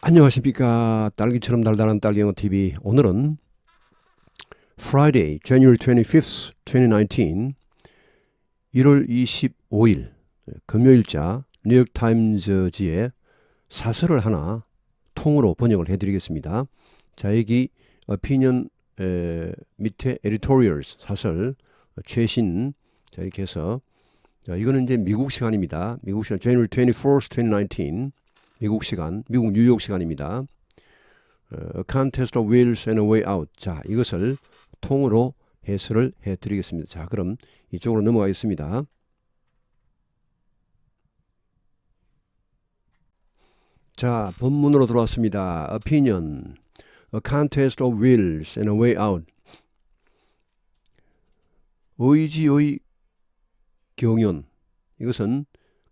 안녕하십니까. 딸기처럼 달달한 딸기영어 TV. 오늘은 Friday, January 25th, 2019 1월 25일 금요일자 뉴욕타임즈지의 사설을 하나 통으로 번역을 해드리겠습니다. 자, 여기 opinion 밑에 editorials 사설 최신 자, 이렇게 해서 자, 이거는 이제 미국 시간입니다. 미국 시간 January 24th, 2019 미국 시간, 미국 뉴욕 시간입니다. A contest of wills and a way out. 자, 이것을 통으로 해설을 해드리겠습니다. 자, 그럼 이쪽으로 넘어가겠습니다. 자, 본문으로 들어왔습니다. Opinion, a contest of wills and a way out. 의지의 경연. 이것은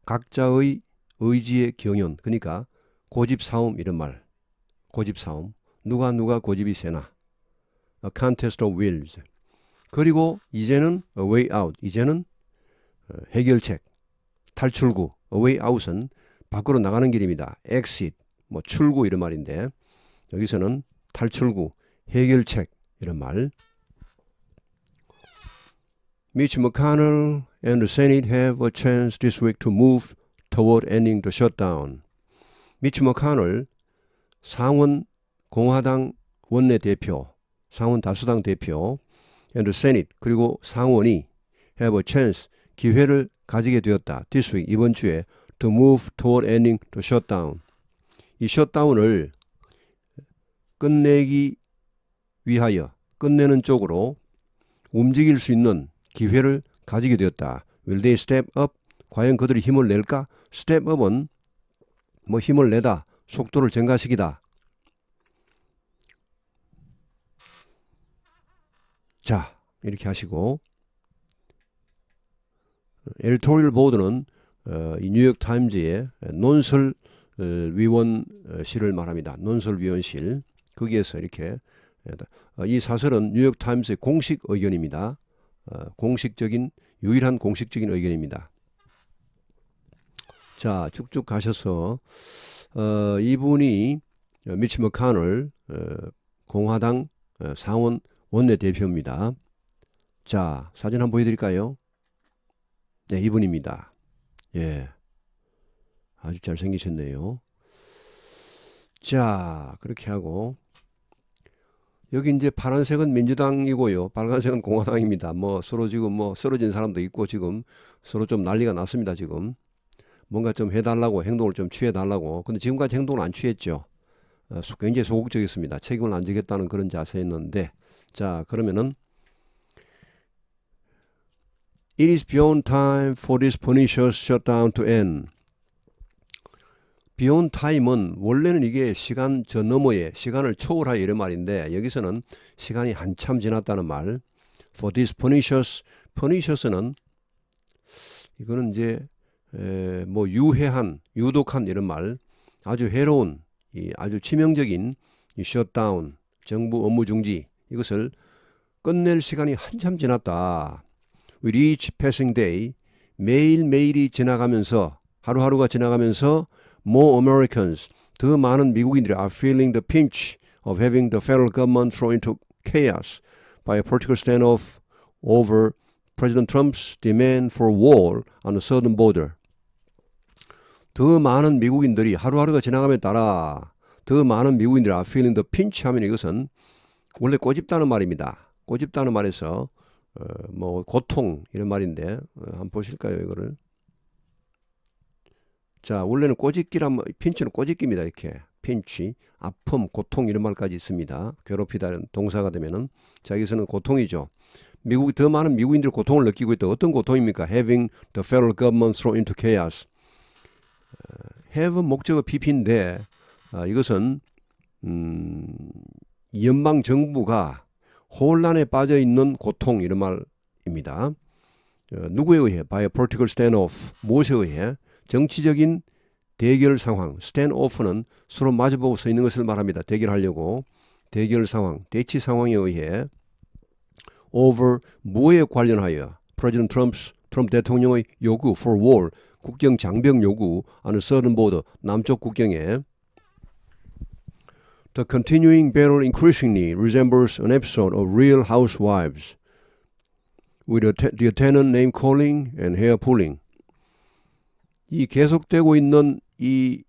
각자의 의지의 경연, 그러니까 고집싸움 이런 말. 고집싸움. 누가 고집이 세나. A contest of wills. 그리고 이제는 a way out. 이제는 해결책, 탈출구. A way out은 밖으로 나가는 길입니다. exit, 뭐 출구 이런 말인데 여기서는 탈출구, 해결책 이런 말. Mitch McConnell and the Senate have a chance this week to move toward ending the shutdown. 미치 머카널 상원 공화당 원내대표, 상원 다수당 대표, and the Senate 그리고 상원이 have a chance 기회를 가지게 되었다. This week 이번 주에 to move toward ending the shutdown. 이 셧다운을 끝내기 위하여 끝내는 쪽으로 움직일 수 있는 기회를 가지게 되었다. Will they step up? 과연 그들이 힘을 낼까? step up은 뭐 힘을 내다, 속도를 증가시키다. 자, 이렇게 하시고 에디토리얼 보드는 이 뉴욕 타임즈의 논설 위원실을 말합니다. 논설 위원실. 거기에서 이렇게 이 사설은 뉴욕 타임즈의 공식 의견입니다. 공식적인 유일한 공식적인 의견입니다. 자, 쭉쭉 가셔서 이분이 미치 머카널 공화당 상원 원내대표입니다. 자, 사진 한번 보여드릴까요? 네, 이분입니다. 예, 아주 잘생기셨네요. 자, 그렇게 하고 여기 이제 파란색은 민주당이고요. 빨간색은 공화당입니다. 뭐 서로 지금 뭐 쓰러진 사람도 있고 지금 서로 좀 난리가 났습니다. 지금 뭔가 좀 해달라고 행동을 좀 취해달라고. 근데 지금까지 행동을 안 취했죠. 굉장히 소극적이었습니다. 책임을 안 지겠다는 그런 자세였는데 자, 그러면은 It is beyond time for this pernicious shutdown to end. beyond time은 원래는 이게 시간 저 너머에 시간을 초월하여 이런 말인데 여기서는 시간이 한참 지났다는 말. For this pernicious는 이거는 이제 뭐 유해한, 유독한 이런 말. 아주 해로운, 아주 치명적인 이 shutdown, 정부 업무 중지. 이것을 끝낼 시간이 한참 지났다. With each passing day, 매일매일이 지나가면서 하루하루가 지나가면서 more Americans, 더 많은 미국인들이 are feeling the pinch of having the federal government thrown into chaos by a political standoff over President Trump's demand for a wall on the southern border. 더 많은 미국인들이 하루하루가 지나감에 따라 더 많은 미국인들이 are feeling the pinch 하면 이것은 원래 꼬집다는 말입니다. 꼬집다는 말에서 뭐 고통 이런 말인데 한번 보실까요 이거를? 자, 원래는 꼬집기란 핀치는 꼬집기입니다. 이렇게 핀치, 아픔, 고통 이런 말까지 있습니다. 괴롭히다는 동사가 되면은 자, 여기서는 고통이죠. 미국 더 많은 미국인들이 고통을 느끼고 있다. 어떤 고통입니까? Having the federal government thrown into chaos. have 목적어 PP인데 이것은 연방 정부가 혼란에 빠져 있는 고통 이런 말입니다. 누구에 의해? By a political standoff. 무엇에 의해? 정치적인 대결 상황. standoff는 서로 마주보고 서 있는 것을 말합니다. 대결하려고. 대결 상황, 대치 상황에 의해 over 뭐에 관련하여? President 트럼프 대통령의 요구 for war. 국경 장벽 요구 on the southern border. 남쪽 국경에 The continuing battle increasingly resembles an episode of Real Housewives with the attendant name calling and hair pulling. 이 계속되고 있는 이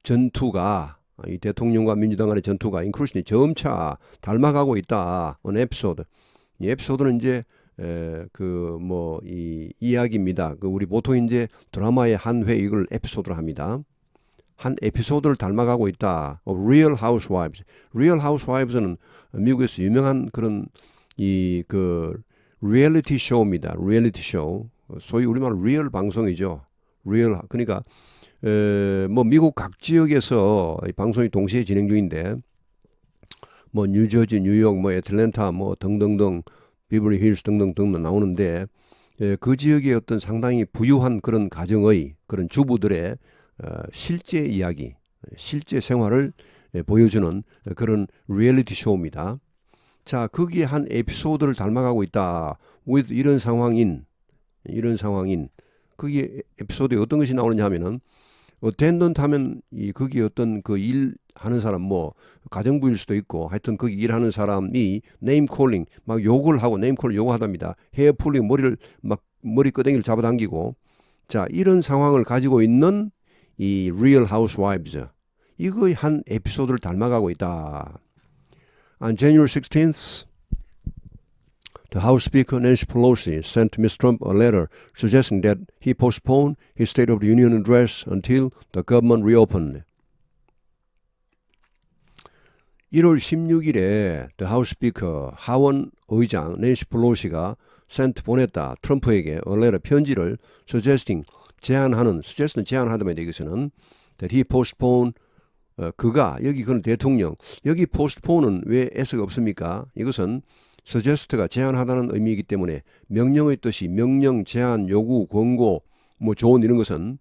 전투가 이 대통령과 민주당 간의 전투가 increasingly 점차 닮아가고 있다. an episode. 이 에피소드는 이제 이 이야기입니다. 우리 보통 이제 드라마의 한 회 이걸 에피소드로 합니다. 한 에피소드를 닮아가고 있다. Real Housewives. Real Housewives는 미국에서 유명한 그런 리얼리티 쇼입니다. 리얼리티 쇼. 소위 우리말 리얼 방송이죠. 리얼. 그러니까 미국 각 지역에서 방송이 동시에 진행 중인데 뉴저지, 뉴욕, 애틀랜타 등등등 비버리 힐스 등등등 나오는데 그 지역의 어떤 상당히 부유한 그런 가정의 그런 주부들의 실제 이야기, 실제 생활을 보여주는 그런 리얼리티 쇼입니다. 자, 거기에 한 에피소드를 닮아가고 있다. with 이런 상황인. 거기에 에피소드에 어떤 것이 나오느냐 하면은 어텐던트 하면 거기 어떤 그 일하는 사람 가정부일 수도 있고 하여튼 거기 일하는 사람이 네임 콜링 막 욕을 하고 네임 콜링 요구하답니다. 헤어 풀링 머리 끄댕이를 잡아당기고 자 이런 상황을 가지고 있는 이 Real Housewives 이거의 한 에피소드를 닮아가고 있다. On January 16th, the House Speaker Nancy Pelosi sent Mr. Trump a letter suggesting that he postpone his State of the Union address until the government reopened. 1월 16일에 the House Speaker 하원 의장 낸시 펠로시가 보냈다. 트럼프에게 a letter 편지를 suggesting 제안하다면 여기서는 that he postpone 그가 여기 그는 대통령 여기 postpone은 왜 S가 없습니까? 이것은 suggest가 제안하다는 의미이기 때문에 명령의 뜻이 명령, 제안, 요구, 권고, 조언 이런 것은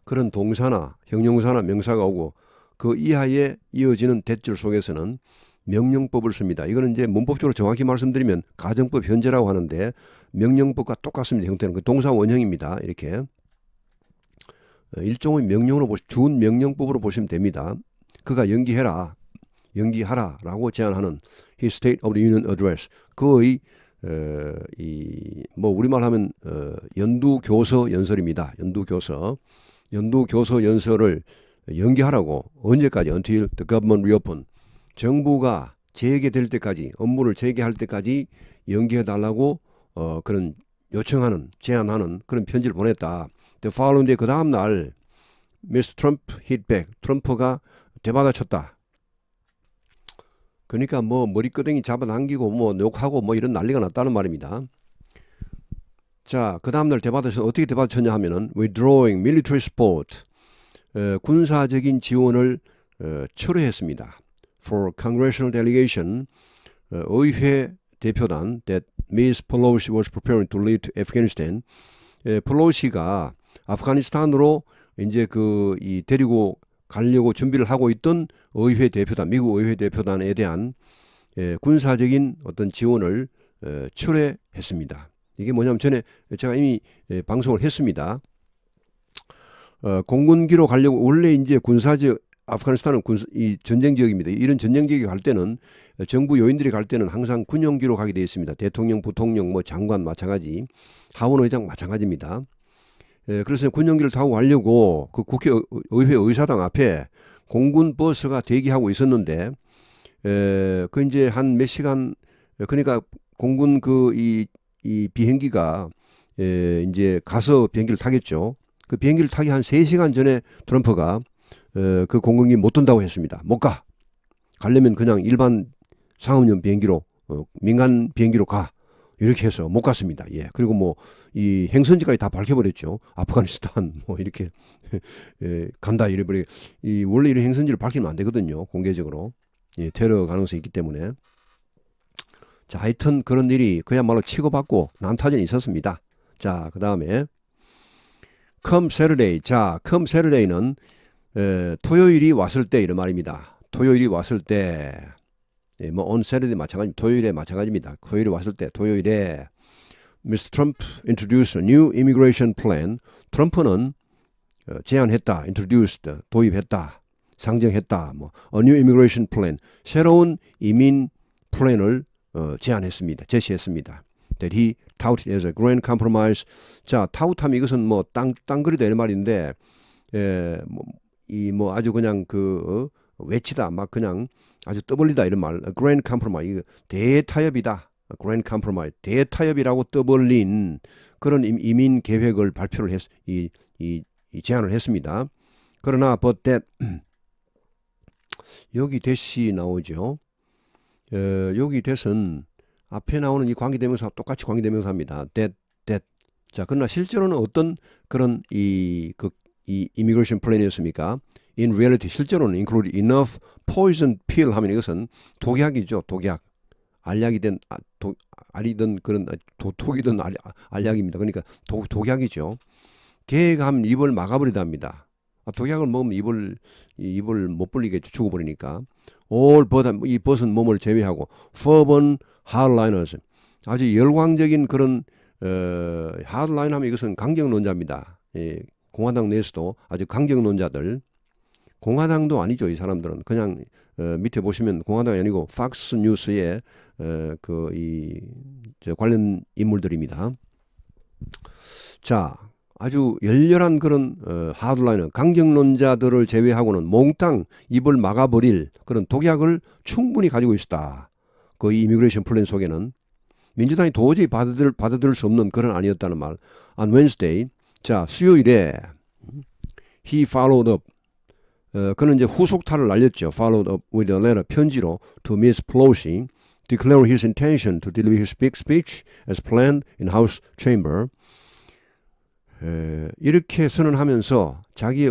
그런 동사나 형용사나 명사가 오고 그 이하에 이어지는 대절 속에서는 명령법을 씁니다. 이거는 이제 문법적으로 정확히 말씀드리면 가정법 현재라고 하는데 명령법과 똑같습니다. 형태는 그 동사 원형입니다. 이렇게 일종의 명령으로 준 명령법으로 보시면 됩니다. 그가 연기하라라고 제안하는 His State of the Union Address. 그의 우리말 하면 연두교서 연설입니다. 연두교서 연설을 연기하라고 언제까지 until the government reopen. 정부가 재개될 때까지 업무를 재개할 때까지 연기해달라고 그런 요청하는 제안하는 그런 편지를 보냈다. The following day 그 다음 날 Mr. Trump hit back. 트럼프가 되받아쳤다. 그러니까 머리끄댕이 잡아당기고 욕하고 이런 난리가 났다는 말입니다. 자, 그 다음날 어떻게 되받아쳤냐 하면은 withdrawing military support 군사적인 지원을 철회했습니다. For congressional delegation 의회 대표단 that Ms. Pelosi was preparing to lead to Afghanistan 펠로시가 아프가니스탄으로 이제 데리고 가려고 준비를 하고 있던 의회 대표단, 미국 의회 대표단에 대한 군사적인 어떤 지원을 철회했습니다. 이게 뭐냐면 전에 제가 이미 방송을 했습니다. 공군기로 가려고 원래 이제 군사적 아프가니스탄은 이 전쟁 지역입니다. 이런 전쟁 지역에 갈 때는 정부 요인들이 갈 때는 항상 군용기로 가게 되어 있습니다. 대통령, 부통령, 장관 마찬가지, 하원의장 마찬가지입니다. 그래서 군용기를 타고 가려고 그 국회의회 의사당 앞에 공군 버스가 대기하고 있었는데 그 이제 한 몇 시간 그러니까 공군 이 비행기가 이제 가서 비행기를 타겠죠. 그 비행기를 타기 한 3시간 전에 트럼프가 그 공군기 못 뜬다고 했습니다. 못 가. 가려면 그냥 일반 상업용 비행기로 민간 비행기로 가. 이렇게 해서 못 갔습니다. 예. 그리고 이 행선지까지 다 밝혀버렸죠. 아프가니스탄 이렇게 간다 이래버리. 원래 이런 행선지를 밝히면 안 되거든요. 공개적으로. 예, 테러 가능성이 있기 때문에. 자, 하여튼 그런 일이 그야말로 치고받고 난타전이 있었습니다. 자, 그 다음에 come Saturday. 자, come Saturday는 토요일이 왔을 때 이런 말입니다. 토요일이 왔을 때 on Saturday 토요일에 마찬가지입니다. 토요일이 왔을 때 토요일에 Mr. Trump introduced a new immigration plan. 트럼프는 제안했다, introduced, 도입했다. 상정했다. 뭐 a new immigration plan, 새로운 이민 플랜을 제시했습니다. That he touted as a grand compromise. 자, 타웃하면 이것은 뭐 땅거리다 이런 말인데, 뭐 아주 그냥 외치다, 막 그냥 아주 떠벌리다 이런 말. A grand compromise, 이거 대타협이다. A grand compromise, 대타협이라고 떠벌린 그런 이민 계획을 발표를 제안을 했습니다. 그러나 but that 여기 that이 나오죠. 여기 that은 앞에 나오는 이 관계대명사 똑같이 관계대명사입니다. that. 자, 그러나 실제로는 어떤 그런 이 immigration plan이었습니까? In reality, 실제로는 include enough poison pill 하면 이것은 독약이죠. 독약. 알약이든 알이든 그런 독이든 알약입니다. 그러니까 독약이죠. 계획하면 입을 막아버리답니다. 독약을 먹으면 입을 못 벌리겠죠. 죽어버리니까. all but, 이 벗은 몸을 제외하고 fervent hardliners, 아주 열광적인 그런 hardline 하면 이것은 강경론자입니다. 공화당 내에서도 아주 강경론자들, 공화당도 아니죠. 이 사람들은 그냥 밑에 보시면 공화당이 아니고 팍스 뉴스의 관련 인물들입니다. 자, 아주 열렬한 그런 하드라이너, 강경론자들을 제외하고는 몽땅 입을 막아버릴 그런 독약을 충분히 가지고 있었다. 그 이미그레이션 플랜 속에는 민주당이 도저히 받아들일 수 없는 그런 아니었다는 말. On Wednesday, 자, 수요일에 he followed up, 그는 이제 후속타를 날렸죠. Followed up with a letter, 편지로 to Ms. Pelosi, declare his intention to deliver his big speech as planned in House Chamber. 이렇게 선언하면서 자기의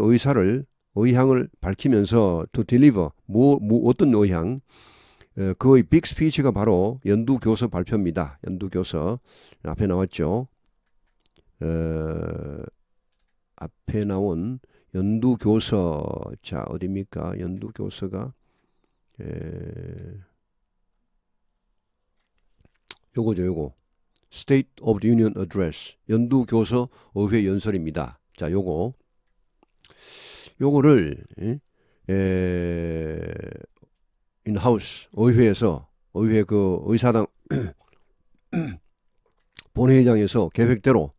의향을 밝히면서 to deliver, 어떤 의향, 그의 빅 스피치가 바로 연두교서 발표입니다. 연두교서 앞에 나왔죠. 앞에 나온 연두교서, 자, 어디입니까? 연두교서가 요거 State of the Union Address, 연두교서 의회 연설입니다. 자, 요거를 in House, 의회에서, 의회 의사당 본회의장에서 계획대로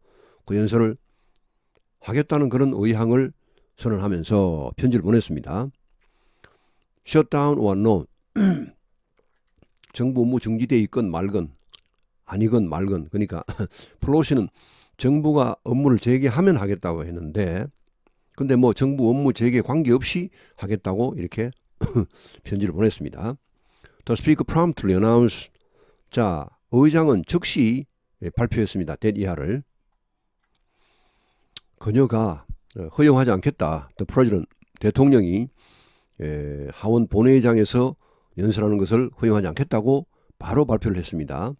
그 연설을 하겠다는 그런 의향을 선언하면서 편지를 보냈습니다. Shutdown or no, 정부 업무 중지되어 있건 말건, 아니건 말건, 그러니까 플로시는 정부가 업무를 재개하면 하겠다고 했는데, 근데 뭐 정부 업무 재개 관계없이 하겠다고 이렇게 편지를 보냈습니다. The Speaker promptly announced, 자, 의장은 즉시 발표했습니다. that 이하를 그녀가 허용하지 않겠다. The President, 대통령이 하원 본회의장에서 연설하는 것을 허용하지 않겠다고 바로 발표를 했습니다.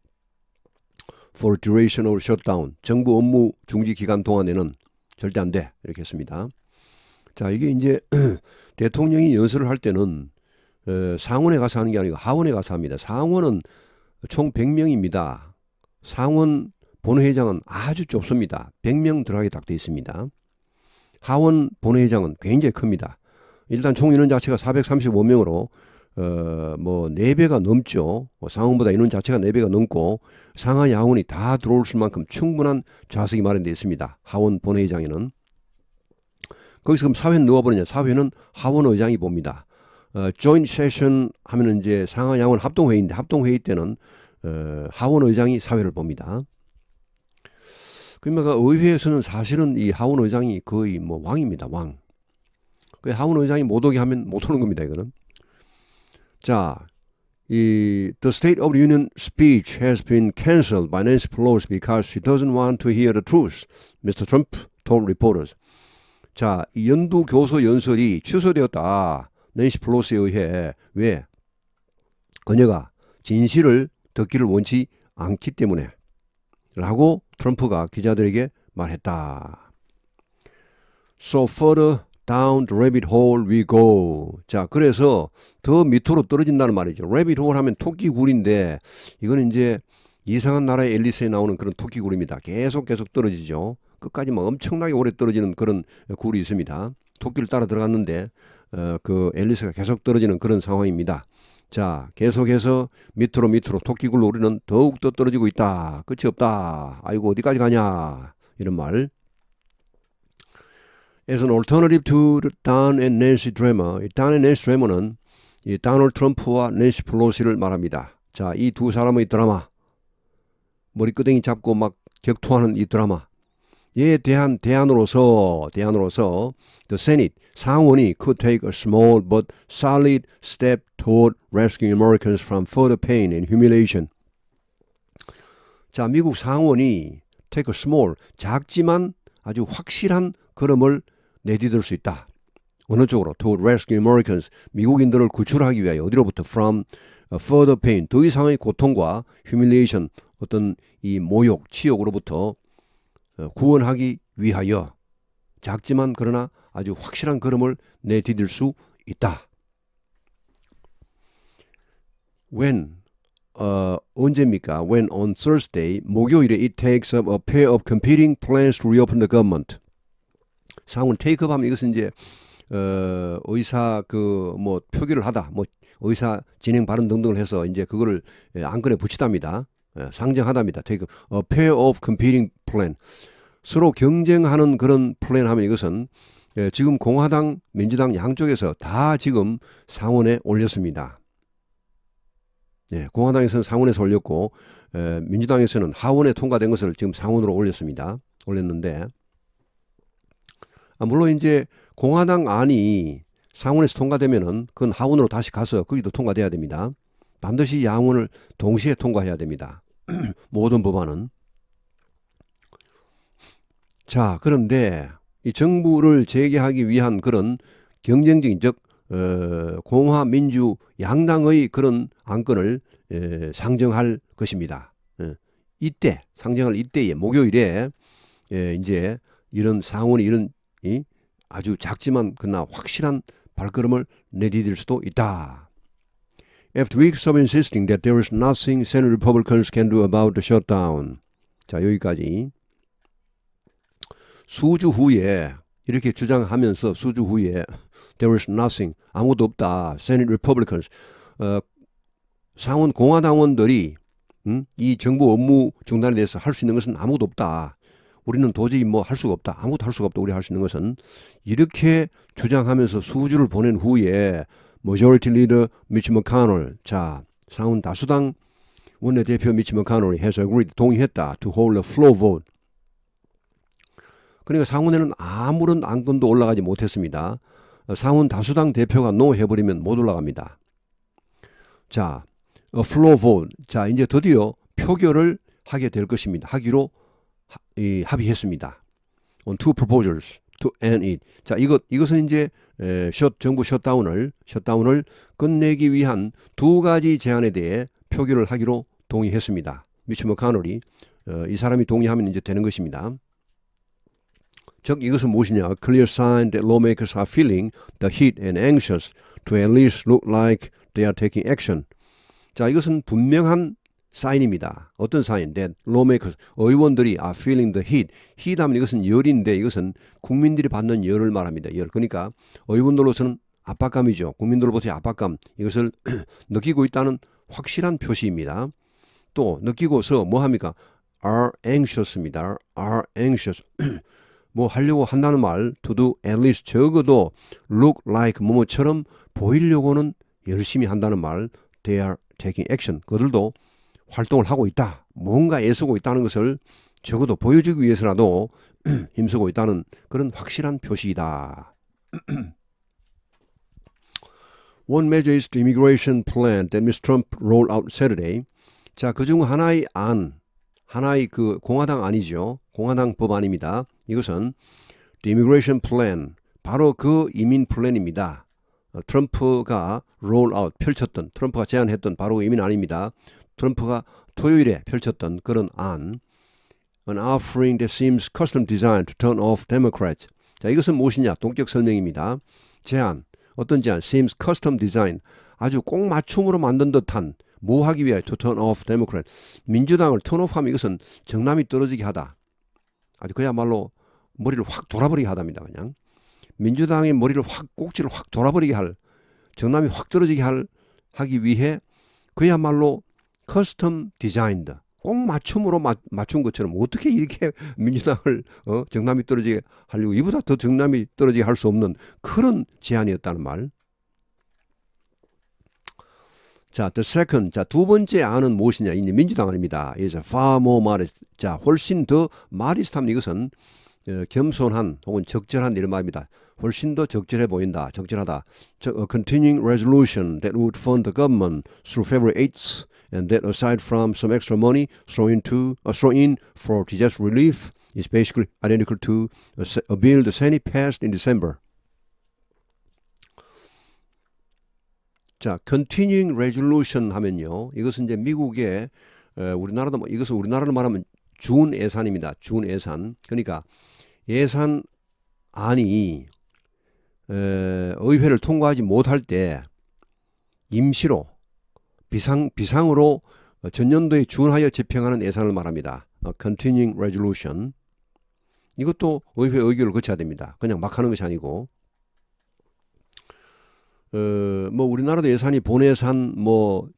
For duration of shutdown, 정부 업무 중지 기간 동안에는 절대 안 돼. 이렇게 했습니다. 자, 이게 이제 대통령이 연설을 할 때는 상원에 가서 하는 게 아니고 하원에 가서 합니다. 상원은 총 100명입니다. 상원 본회의장은 아주 좁습니다. 100명 들어가게 딱 되어 있습니다. 하원 본회의장은 굉장히 큽니다. 일단 총 인원 자체가 435명으로 뭐 4배가 넘죠. 상원보다 인원 자체가 4배가 넘고 상하 야원이 다 들어올 만큼 충분한 좌석이 마련되어 있습니다. 하원 본회의장에는. 거기서 그럼 사회는 누가 보느냐? 사회는 하원 의장이 봅니다. joint session 하면은 이제 상하 야원 합동회의인데 합동회의 때는 하원 의장이 사회를 봅니다. 그러니까 의회에서는 사실은 이 하원 의장이 거의 뭐 왕입니다. 왕. 그 하원 의장이 못 오게 하면 못 오는 겁니다. 이거는. 자, The State of the Union speech has been canceled by Nancy Pelosi because she doesn't want to hear the truth, Mr. Trump told reporters. 자, 이 연두교서 연설이 취소되었다. 낸시 플로시에 의해. 왜? 그녀가 진실을 듣기를 원치 않기 때문에 라고 트럼프가 기자들에게 말했다. So further down the rabbit hole we go. 자, 그래서 더 밑으로 떨어진다는 말이죠. rabbit hole 하면 토끼굴인데 이거는 이제 이상한 나라의 앨리스에 나오는 그런 토끼굴입니다. 계속 떨어지죠. 끝까지 막 엄청나게 오래 떨어지는 그런 굴이 있습니다. 토끼를 따라 들어갔는데 그 앨리스가 계속 떨어지는 그런 상황입니다. 자, 계속해서 밑으로 토끼굴로 우리는 더욱더 떨어지고 있다. 끝이 없다. 아이고 어디까지 가냐 이런 말. As an alternative to Don and Nancy Dreamer, 이 Don and Nancy Dreamer는 이 도널드 트럼프와 낸시 펠로시를 말합니다. 자, 이 두 사람의 드라마, 머리끄댕이 잡고 막 격투하는 이 드라마, 얘에 대한 대안으로서 the Senate, 상원이 could take a small but solid step toward rescuing Americans from further pain and humiliation. 자, 미국 상원이 take a small, 작지만 아주 확실한 걸음을 내디딜 수 있다. 어느 쪽으로? toward rescuing Americans, 미국인들을 구출하기 위하여 어디로부터? from further pain, 더 이상의 고통과 humiliation, 어떤 이 모욕, 치욕으로부터 구원하기 위하여 작지만 그러나 아주 확실한 걸음을 내디딜 수 있다. When 언제입니까? When on Thursday, 목요일에 it takes up a pair of competing plans to reopen the government. 상원 테이크업 하면 이것은 이제 의사 그 뭐 표기를 하다, 뭐 의사 진행 발언 등등을 해서 이제 그거를 안건에 붙이답니다. 상정하답니다. take a pair of competing plan. 서로 경쟁하는 그런 플랜 하면 이것은 지금 공화당, 민주당 양쪽에서 다 지금 상원에 올렸습니다. 공화당에서는 상원에서 올렸고 민주당에서는 하원에 통과된 것을 지금 상원으로 올렸는데 물론 이제 공화당 안이 상원에서 통과되면은 그건 하원으로 다시 가서 거기도 통과돼야 됩니다. 반드시 양원을 동시에 통과해야 됩니다. 모든 법안은. 자, 그런데 이 정부를 재개하기 위한 그런 경쟁적인 즉 공화 민주 양당의 그런 안건을 상정할 것입니다. 이때 상정할 이때에 목요일에 이제 이런 상원이 이런 아주 작지만 그러나 확실한 발걸음을 내디딜 수도 있다. After weeks of insisting that there is nothing Senate Republicans can do about the shutdown. 자, 여기까지. 수주 후에 이렇게 주장하면서 수주 후에 there is nothing, 아무도 없다. Senate Republicans, 상원 공화당원들이 이 정부 업무 중단에 대해서 할 수 있는 것은 아무도 없다. 우리는 도저히 뭐 할 수가 없다. 아무도 할 수가 없다. 우리 할 수 있는 것은. 이렇게 주장하면서 수주를 보낸 후에 Majority Leader Mitch McConnell, 자, 상원 다수당 원내대표 미치 머카놀이 has agreed, 동의했다. to hold a floor vote. 그러니까 상원에는 아무런 안건도 올라가지 못했습니다. 상원 다수당 대표가 no 해버리면 못 올라갑니다. 자, a floor vote. 자, 이제 드디어 표결을 하게 될 것입니다. 하기로 합의했습니다. on two proposals to end it. 자, 이것은 이제 정부 셧다운을 끝내기 위한 두 가지 제안에 대해 표결을 하기로 동의했습니다. 미치 머카놀이 이 사람이 동의하면 이제 되는 것입니다. 즉 이것은 무엇이냐? Clear sign that lawmakers are feeling the heat and anxious to at least look like they are taking action. 자, 이것은 분명한 사인입니다. 어떤 사인? That lawmakers, 의원들이 are feeling the heat. heat 하면 이것은 열인데 이것은 국민들이 받는 열을 말합니다. 열. 그러니까 의원들로서는 압박감이죠. 국민들로부터의 압박감. 이것을 느끼고 있다는 확실한 표시입니다. 또 느끼고서 뭐 합니까? are anxious입니다. are anxious. 뭐 하려고 한다는 말, to do at least 적어도 look like 뭐뭐처럼 보이려고는 열심히 한다는 말, they are taking action. 그들도 활동을 하고 있다. 뭔가 애쓰고 있다는 것을 적어도 보여주기 위해서라도 힘쓰고 있다는 그런 확실한 표시이다. One measure is the immigration plan that Mr. Trump rolled out Saturday. 자, 그중 하나의 그 공화당 안이죠. 공화당 법안입니다. 이것은 the immigration plan, 바로 그 이민 플랜입니다. 트럼프가 roll out, 펼쳤던, 트럼프가 제안했던 바로 이민 안입니다. 트럼프가 토요일에 펼쳤던 그런 안, an offering that seems custom designed to turn off Democrats. 자, 이것은 무엇이냐? 동격 설명입니다. 제안, 어떤 제안? seems custom design, 아주 꼭 맞춤으로 만든 듯한, 뭐 하기 위해 to turn off Democrat. 민주당을 턴오프하면 이것은 정남이 떨어지게 하다. 아주 그야말로 머리를 확 돌아버리게 하답니다. 그냥 민주당의 머리를 꼭지를 확 돌아버리게 할, 정남이 확 떨어지게 하기 위해 그야말로 커스텀 디자인드, 꼭 맞춤으로 맞춘 것처럼 어떻게 이렇게 민주당을 정남이 떨어지게 하려고, 이보다 더 정남이 떨어지게 할 수 없는 그런 제안이었다는 말. 자, the second, 자, 두 번째 안은 무엇이냐? 이제 민주당 안입니다. is far more modest. 자, 훨씬 더 modest함, 이것은 겸손한 혹은 적절한 이런 말입니다. 훨씬 더 적절해 보인다, 적절하다. A continuing resolution that would fund the government through February 8th, and that aside from some extra money thrown in for disaster relief, is basically identical to a bill the Senate passed in December. 자, continuing resolution 하면요, 이것은 이제 미국의 우리나라도 이것은 우리나라로 말하면 준 예산입니다. 준 예산. 그러니까 예산안이 의회를 통과하지 못할 때 임시로 비상으로 전년도에 준하여 집행하는 예산을 말합니다. continuing resolution. 이것도 의회 의결을 거쳐야 됩니다. 그냥 막 하는 것이 아니고. 뭐 우리나라도 예산이 본예산, 뭐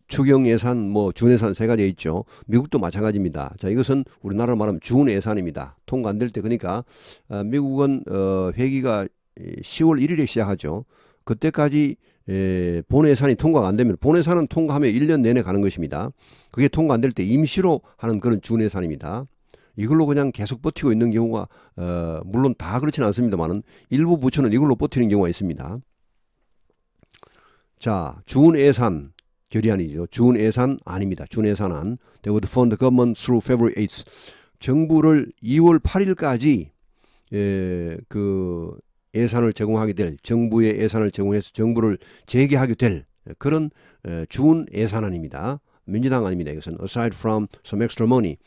추경 예산, 뭐 준예산 세 가지 있죠. 미국도 마찬가지입니다. 자, 이것은 우리나라로 말하면 준예산입니다. 통과 안 될 때, 그러니까 미국은 회기가 10월 1일에 시작하죠. 그때까지 본예산이 통과가 안 되면, 본예산은 통과하면 1년 내내 가는 것입니다. 그게 통과 안 될 때 임시로 하는 그런 준예산입니다. 이걸로 그냥 계속 버티고 있는 경우가 물론 다 그렇지는 않습니다만은 일부 부처는 이걸로 버티는 경우가 있습니다. 자, 준예산 결의안이죠. 준예산 아닙니다. 준예산안. They would fund the government through February 8th. 정부를 2월 8일까지 그 예산을 제공하게 될, 정부의 예산을 제공해서 정부를 재개하게 될 그런 준예산안입니다. 민주당 아닙니다. 이것은 aside from some extra money.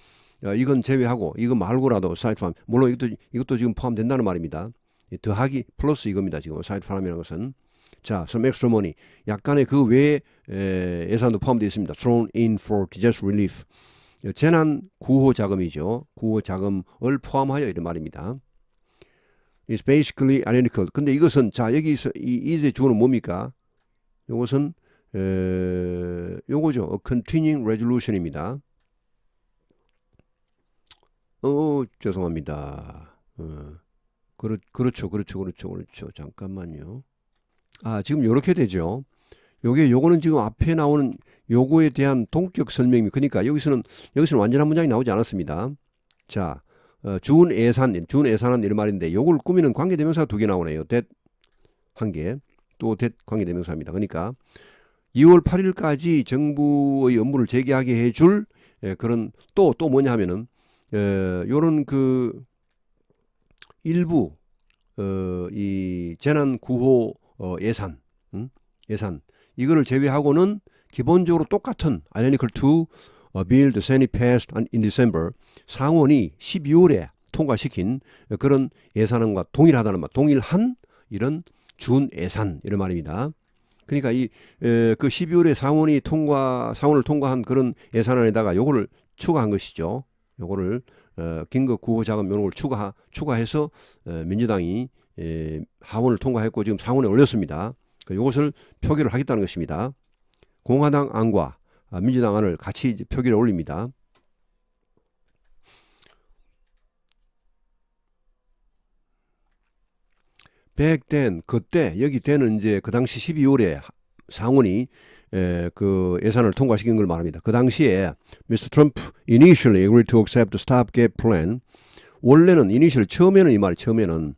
이건 제외하고, 이거 말고라도 aside from, 물론 이것도 지금 포함된다는 말입니다. 더하기 플러스 이겁니다. 지금 aside from이라는 것은. 자, some extra money. 약간의 그 외에 예산도 포함되어 있습니다. thrown in for disaster relief. 재난 구호 자금이죠. 구호 자금을 포함하여 이런 말입니다. It's basically identical. 근데 이것은, 자, 여기서 이 is의 주어는 뭡니까? 이것은 요거죠. A continuing resolution입니다. 죄송합니다. 그렇죠. 잠깐만요. 지금 요렇게 되죠. 요거는 지금 앞에 나오는 요거에 대한 동격 설명입니다. 그러니까 여기서는 완전한 문장이 나오지 않았습니다. 자, 준예산안 이런 말인데, 요걸 꾸미는 관계대명사가 2개 나오네요. that 1개, 또 that 관계대명사입니다. 그러니까 2월 8일까지 정부의 업무를 재개하게 해줄 그런 또 뭐냐 하면은 요런 그 일부 이 재난 구호 예산 이거를 제외하고는 기본적으로 똑같은 identical to a bill the Senate passed in December, 상원이 12월에 통과시킨 그런 예산안과 동일하다는 말, 동일한 이런 준 예산 이런 말입니다. 그러니까 그 12월에 상원을 통과한 그런 예산안에다가 요거를 추가한 것이죠. 요거를 긴급 구호 자금 요걸 추가해서 민주당이 하원을 통과했고 지금 상원에 올렸습니다. 이것을 표결을 하겠다는 것입니다. 공화당 안과 민주당 안을 같이 표결에 올립니다. back then, 그때, 여기 때는 이제 그 당시 12월에 상원이 그 예산을 통과시킨 걸 말합니다. 그 당시에 Mr. Trump initially agreed to accept the stopgap plan. 원래는 처음에는 이 말이 처음에는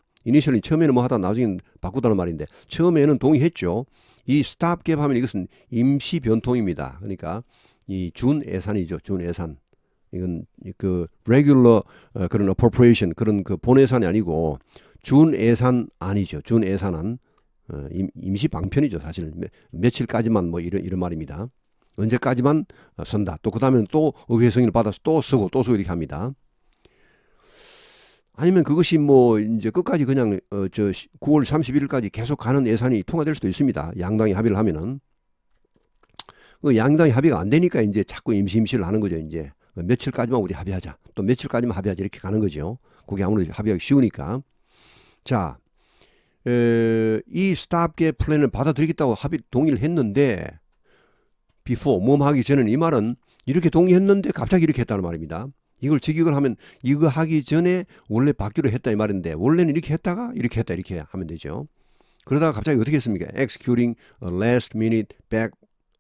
뭐 하다 나중에 바꾸다는 말인데, 처음에는 동의했죠. 이 stopgap 하면 이것은 임시 변통입니다. 그러니까 이 준 예산이죠. 준 예산. 이건 그 regular 그런 appropriation, 그런 그 본 예산이 아니고 준 예산 아니죠. 준 예산안. 임시 방편이죠. 사실 며칠까지만 뭐 이런 말입니다. 언제까지만 쓴다. 또 그 다음에는 또 의회 승인을 받아서 또 쓰고 이렇게 합니다. 아니면 그것이 뭐 이제 끝까지 그냥 9월 31일까지 계속 가는 예산이 통과될 수도 있습니다. 양당이 합의를 하면은. 그 양당이 합의가 안 되니까 이제 자꾸 임시를 하는 거죠. 이제 며칠까지만 우리 합의하자. 또 며칠까지만 합의하자 이렇게 가는 거죠. 그게 아무래도 합의하기 쉬우니까. 자, 이 stopgap 플랜을 받아들이겠다고 동의를 했는데 before 뭐뭐 하기 전에는 이 말은 이렇게 동의했는데 갑자기 이렇게 했다는 말입니다. 이걸 직역을 하면 이거 하기 전에 원래 받기로 했다 이 말인데 원래는 이렇게 했다가 이렇게 했다 이렇게 하면 되죠. 그러다가 갑자기 어떻게 했습니까? executing a last minute back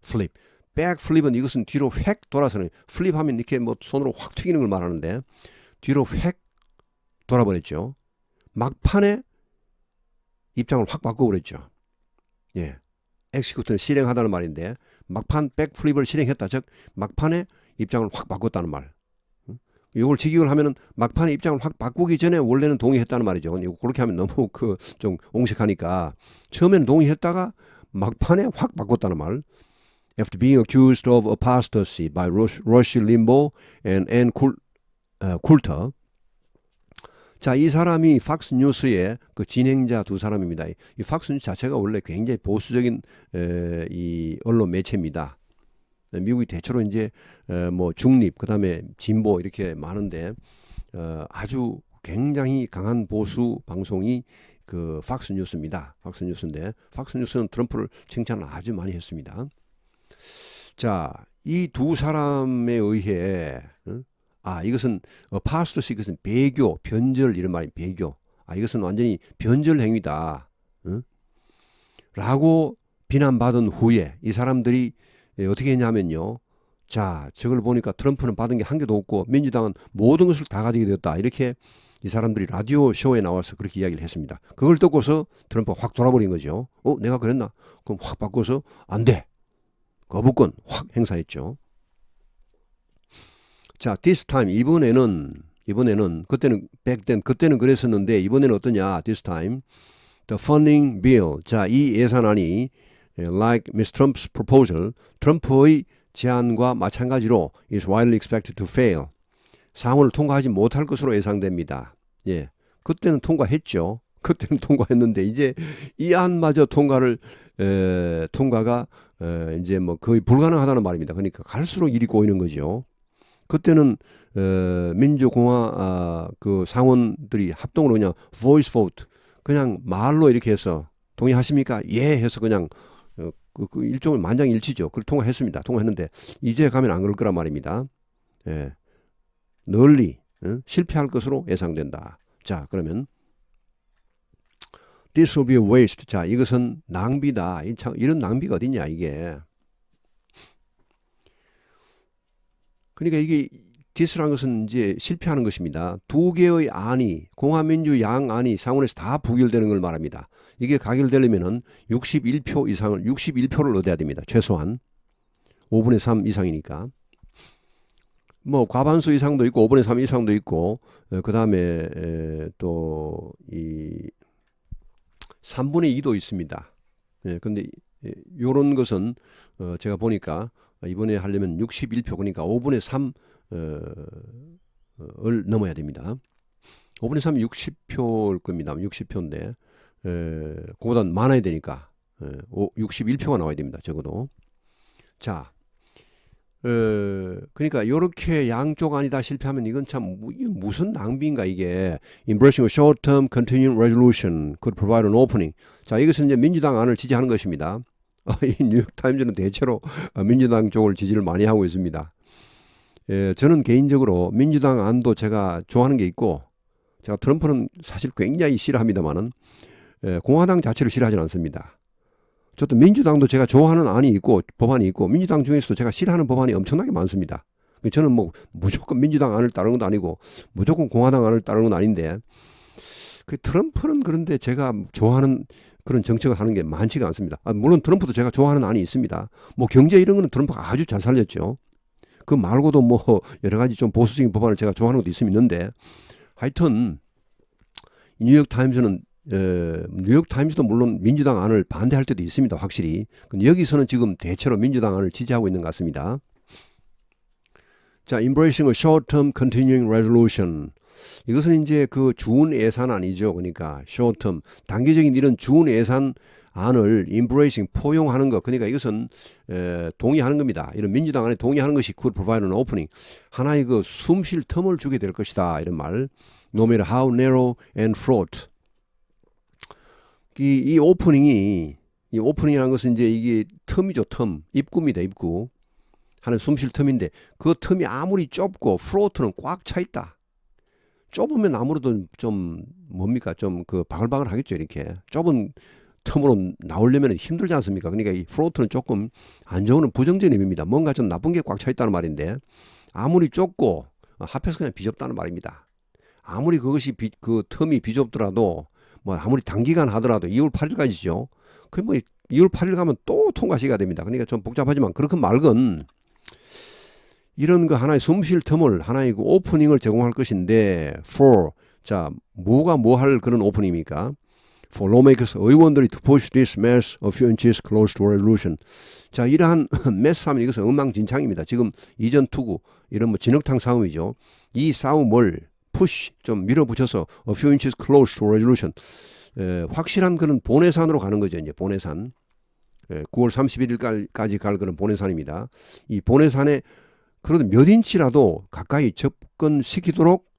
flip. back flip은 이것은 뒤로 획 돌아서는 flip 하면 이렇게 뭐 손으로 확 튀기는 걸 말하는데 뒤로 획 돌아버렸죠. 막판에 입장을 확 바꿔버렸죠. 예. execute는 실행하다는 말인데 막판 백플립을 실행했다. 즉 막판에 입장을 확 바꿨다는 말. 이걸 직역을 하면은 막판에 입장을 확 바꾸기 전에 원래는 동의했다는 말이죠. 이거 그렇게 하면 너무 좀 옹색하니까 처음에는 동의했다가 막판에 확 바꿨다는 말. After being accused of apostasy by Rush Limbaugh and Ann Coulter. 자, 이 사람이 팍스 뉴스의 그 진행자 두 사람입니다. 이 팍스 뉴스 자체가 원래 굉장히 보수적인 이 언론 매체입니다. 미국이 대체로 이제 뭐 중립, 그다음에 진보 이렇게 많은데 아주 굉장히 강한 보수 방송이 그 팍스 뉴스입니다. 팍스 뉴스인데 팍스 뉴스는 트럼프를 칭찬을 아주 많이 했습니다. 자, 이 두 사람에 의해 이것은 apostasy 이것은 배교, 변절 이런 말이 배교. 이것은 완전히 변절 행위다. 라고 비난받은 후에 이 사람들이 어떻게 했냐면요. 자, 저걸 보니까 트럼프는 받은 게 한 개도 없고 민주당은 모든 것을 다 가지게 되었다. 이렇게 이 사람들이 라디오 쇼에 나와서 그렇게 이야기를 했습니다. 그걸 듣고서 트럼프가 확 돌아버린 거죠. 내가 그랬나? 그럼 확 바꿔서 안 돼. 거부권 확 행사했죠. 자, this time 이번에는 그때는 back then 그때는 그랬었는데 이번에는 어떠냐? this time the funding bill. 자, 이 예산안이 like Ms. Trump's proposal, 트럼프의 제안과 마찬가지로 is widely expected to fail. 상원을 통과하지 못할 것으로 예상됩니다. 예, 그때는 통과했죠. 그때는 통과했는데 이제 이 안마저 통과가 이제 뭐 거의 불가능하다는 말입니다. 그러니까 갈수록 일이 꼬이는 거죠. 그때는 민주공화 그 상원들이 합동으로 그냥 voice vote 그냥 말로 이렇게 해서 동의하십니까? 예 해서 그냥 그 일종의 만장일치죠. 그걸 통과했습니다. 통과했는데 이제 가면 안 그럴 거란 말입니다. 예. 널리 실패할 것으로 예상된다. 자, 그러면 this will be a waste. 자, 이것은 낭비다. 이런 낭비가 어딨냐 이게. 그러니까 이게 this라는 것은 이제 실패하는 것입니다. 두 개의 안이 공화민주 양안이 상원에서 다 부결되는 걸 말합니다. 이게 가결되려면은 61표를 얻어야 됩니다. 최소한 5분의 3 이상이니까. 뭐 과반수 이상도 있고 5분의 3 이상도 있고 그다음에 또 이 3분의 2도 있습니다. 예, 근데 요런 것은 제가 보니까 이번에 하려면 61표 그러니까 5분의 3을 넘어야 됩니다. 5분의 3 60표일 겁니다. 60표인데 그거보다 많아야 되니까 61표가 나와야 됩니다. 적어도. 자, 그러니까 이렇게 양쪽 안이 다 실패하면 이건 참 무슨 낭비인가 이게. Embracing a short-term continuing resolution could provide an opening. 자, 이것은 이제 민주당 안을 지지하는 것입니다. 이 뉴욕타임즈는 대체로 민주당 쪽을 지지를 많이 하고 있습니다. 저는 개인적으로 민주당 안도 제가 좋아하는 게 있고 제가 트럼프는 사실 굉장히 싫어합니다만은 공화당 자체를 싫어하지는 않습니다. 저도 민주당도 제가 좋아하는 안이 있고 법안이 있고 민주당 중에서도 제가 싫어하는 법안이 엄청나게 많습니다. 저는 뭐 무조건 민주당 안을 따르는 것도 아니고 무조건 공화당 안을 따르는 건 아닌데 그 트럼프는 그런데 제가 좋아하는 그런 정책을 하는 게 많지가 않습니다. 물론 트럼프도 제가 좋아하는 안이 있습니다. 뭐 경제 이런 거는 트럼프가 아주 잘 살렸죠. 그 말고도 뭐 여러 가지 좀 보수적인 법안을 제가 좋아하는 것도 있는데 하여튼 뉴욕타임즈도 물론 민주당 안을 반대할 때도 있습니다. 확실히. 근데 여기서는 지금 대체로 민주당 안을 지지하고 있는 것 같습니다. 자, Embracing a Short-Term Continuing Resolution. 이것은 이제 그 준 예산안이죠. 그러니까 short-term, 단기적인 이런 준 예산안을 embracing, 포용하는 것. 그러니까 이것은 동의하는 겁니다. 이런 민주당 안에 동의하는 것이 could provide an opening. 하나의 그 숨 쉴 틈을 주게 될 것이다. 이런 말. No matter how narrow and fraught. 이 오프닝이라는 것은 이제 이게 텀이죠, 텀. 입구입니다, 입구. 하는 숨쉴 텀인데 그 텀이 아무리 좁고 프로트는 꽉 차 있다. 좁으면 아무래도 좀 뭡니까? 좀 그 바글바글 하겠죠, 이렇게. 좁은 텀으로 나오려면 힘들지 않습니까? 그러니까 이 프로트는 조금 안 좋은 부정적인 의미입니다. 뭔가 좀 나쁜 게 꽉 차 있다는 말인데 아무리 좁고 합해서 그냥 비좁다는 말입니다. 아무리 그것이 그 텀이 비좁더라도 뭐 아무리 단기간 하더라도 2월 8일까지죠. 그 뭐 2월 8일 가면 또 통과시가 됩니다. 그러니까 좀 복잡하지만 그렇게 말건 이런 거 하나의 숨쉴 틈을 하나의 그 오프닝을 제공할 것인데 for 자 뭐가 뭐 할 그런 오프닝입니까? For lawmakers 의원들이 to push this mess a few inches close to resolution. 자 이러한 메스하면 이것은 엉망진창입니다. 지금 이전 투구 이런 뭐 진흙탕 싸움이죠. 이 싸움을 push 좀 밀어붙여서 a few inches close to resolution. 확실한 그런 본해산으로 가는 거죠. 이제 본해산. 9월 31일까지 갈 그런 본해산입니다. 이 본해산에 그래도 몇 인치라도 가까이 접근시키도록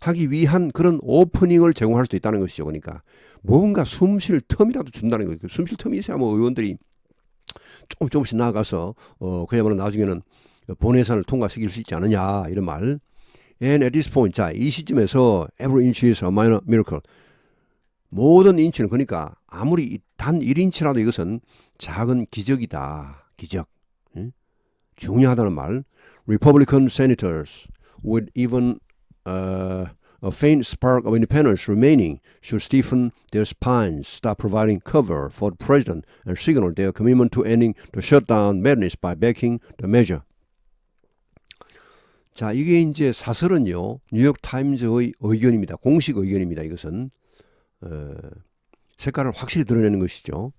하기 위한 그런 오프닝을 제공할 수도 있다는 것이죠. 그러니까 뭔가 숨쉴 텀이라도 준다는 거예요. 숨쉴 텀이 있어야 뭐 의원들이 조금씩 나아가서 그야말로 나중에는 본회의산을 통과시킬 수 있지 않느냐 이런 말. And at this point, 자 이 시점에서 every inch is a minor miracle. 모든 인치는 그러니까 아무리 단 1인치라도 이것은 작은 기적이다. 기적. 중요하다는 말. Republican senators with even a faint spark of independence remaining should stiffen their spines, stop providing cover for the president, and signal their commitment to ending the shutdown madness by backing the measure. 자, 이게 이제 사설은요, 뉴욕 타임즈의 의견입니다. 공식 의견입니다. 이것은 색깔을 확실히 드러내는 것이죠.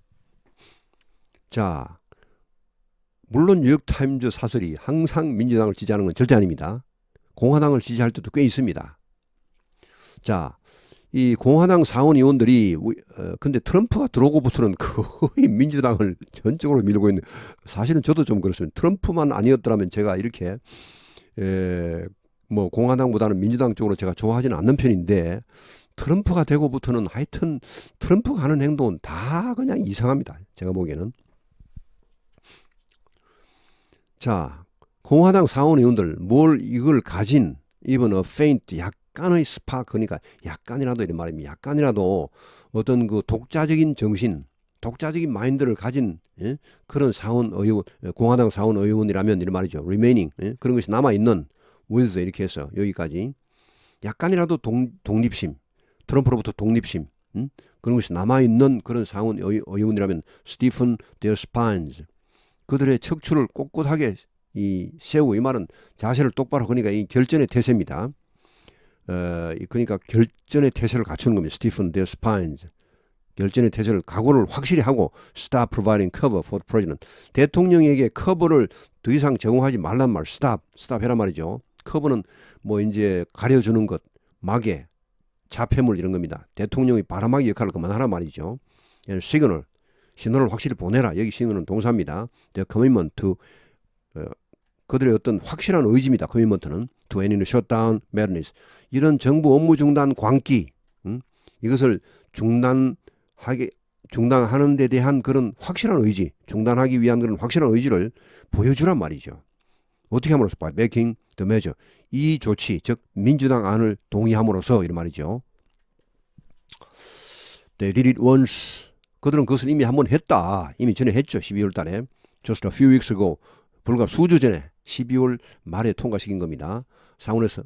자, 물론 뉴욕 타임즈 사설이 항상 민주당을 지지하는 건 절대 아닙니다. 공화당을 지지할 때도 꽤 있습니다. 자, 이 공화당 상원 의원들이 근데 트럼프가 들어오고부터는 거의 민주당을 전적으로 밀고 있는, 사실은 저도 좀 그렇습니다. 트럼프만 아니었더라면 제가 이렇게 뭐 공화당보다는 민주당 쪽으로 제가 좋아하지는 않는 편인데 트럼프가 되고부터는 하여튼 트럼프가 하는 행동은 다 그냥 이상합니다. 제가 보기에는. 자, 공화당 상원 의원들 뭘 이걸 가진 even a faint 약간의 스파크, 그러니까 약간이라도 이런 말입니다. 약간이라도 어떤 그 독자적인 정신, 독자적인 마인드를 가진 그런 상원 의원, 공화당 상원 의원이라면 이런 말이죠. remaining 그런 것이 남아 있는 with 이렇게 해서 여기까지 약간이라도 독립심, 트럼프로부터 독립심 그런 것이 남아 있는 그런 상원 의원이라면 stiffen their spines. 그들의 척추를 꼿꼿하게 세우고, 이 말은 자세를 똑바로, 그러니까 이 결전의 태세입니다. 그러니까 결전의 태세를 갖추는 겁니다. Stiffen their spines. 결전의 태세를 각오를 확실히 하고 stop providing cover for the president. 대통령에게 커버를 더 이상 제공하지 말란 말. stop 해란 말이죠. 커버는 뭐 이제 가려주는 것, 마개, 자폐물 이런 겁니다. 대통령의 바람막이 역할을 그만하란 말이죠. 시그널, 신호를 확실히 보내라. 여기 신호는 동사입니다. The commitment to 그들의 어떤 확실한 의지입니다. commitment는 to ending the shutdown madness. 이런 정부 업무 중단 광기, 이것을 중단하는 데 대한 그런 확실한 의지, 중단하기 위한 그런 확실한 의지를 보여주란 말이죠. 어떻게 함으로써? by backing the measure. 이 조치, 즉 민주당 안을 동의함으로써 이런 말이죠. They did it once. 그들은 그것을 이미 한번 했다. 이미 전에 했죠. 12월 달에. Just a few weeks ago. 불과 수주 전에 12월 말에 통과시킨 겁니다. 상원에서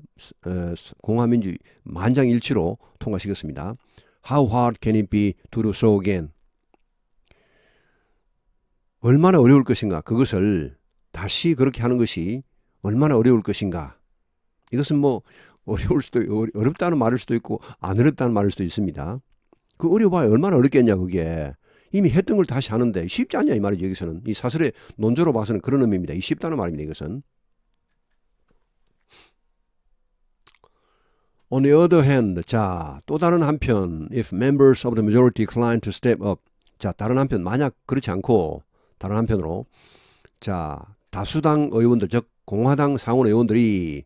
공화민주 만장일치로 통과시켰습니다. How hard can it be to do so again? 얼마나 어려울 것인가? 그것을 다시 그렇게 하는 것이 얼마나 어려울 것인가? 이것은 뭐 어려울 수도 어렵다는 말일 수도 있고 안 어렵다는 말일 수도 있습니다. 그 어려봐야 얼마나 어렵겠냐 그게. 이미 했던 걸 다시 하는데 쉽지 않냐 이 말이죠. 여기서는 이 사설의 논조로 봐서는 그런 의미입니다. 이 쉽다는 말입니다. 이것은. On the other hand, 자, 또 다른 한편, if members of the majority decline to step up, 자, 다른 한편, 만약 그렇지 않고 다른 한편으로, 자, 다수당 의원들, 즉 공화당 상원 의원들이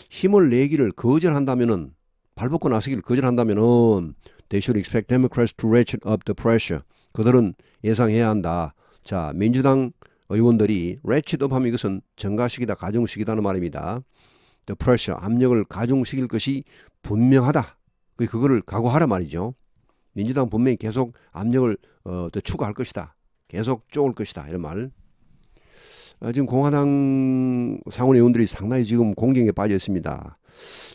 힘을 내기를 거절한다면은, 발벗고 나서기를 거절한다면은 They should expect Democrats to ratchet up the pressure. 그들은 예상해야 한다. 자, 민주당 의원들이 ratchet up 하면 이것은 증가시키다, 가중시키다는 말입니다. The pressure, 압력을 가중시킬 것이 분명하다. 그거를 각오하라 말이죠. 민주당 분명히 계속 압력을 더 추가할 것이다. 계속 쪼을 것이다. 이런 말. 지금 공화당 상원 의원들이 상당히 지금 공경에 빠져 있습니다.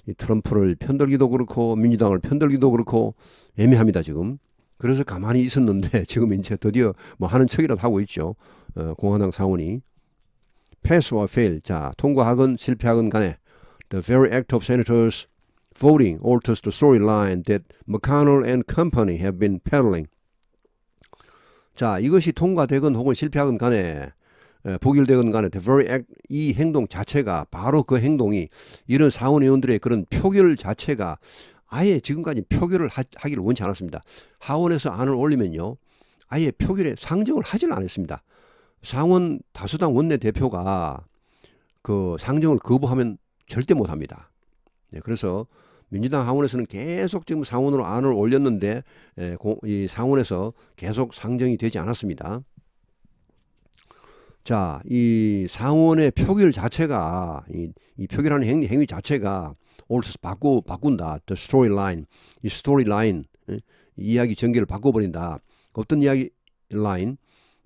이 트럼프를 편들기도 그렇고 민주당을 편들기도 그렇고 애매합니다 지금. 그래서 가만히 있었는데 지금 이제 드디어 뭐 하는 척이라도 하고 있죠. 공화당 상원이 pass or fail, 자 통과하건 실패하건 간에 the very act of senators voting alters the storyline that McConnell and company have been peddling. 자 이것이 통과되건 혹은 실패하건 간에 부결되건 간에 the very act, 이 행동 자체가 바로 그 행동이 이런 상원 의원들의 그런 표결 자체가 아예 지금까지 표결을 하기를 원치 않았습니다. 하원에서 안을 올리면요 아예 표결에 상정을 하지를 않았습니다. 상원 다수당 원내대표가 그 상정을 거부하면 절대 못합니다. 네, 그래서 민주당 하원에서는 계속 지금 상원으로 안을 올렸는데 이 상원에서 계속 상정이 되지 않았습니다. 자, 이 상원의 표결 자체가 이 표결하는 행위 자체가 바꾼다. The storyline, 이 storyline 이야기 전개를 바꿔버린다. 어떤 이야기 라인?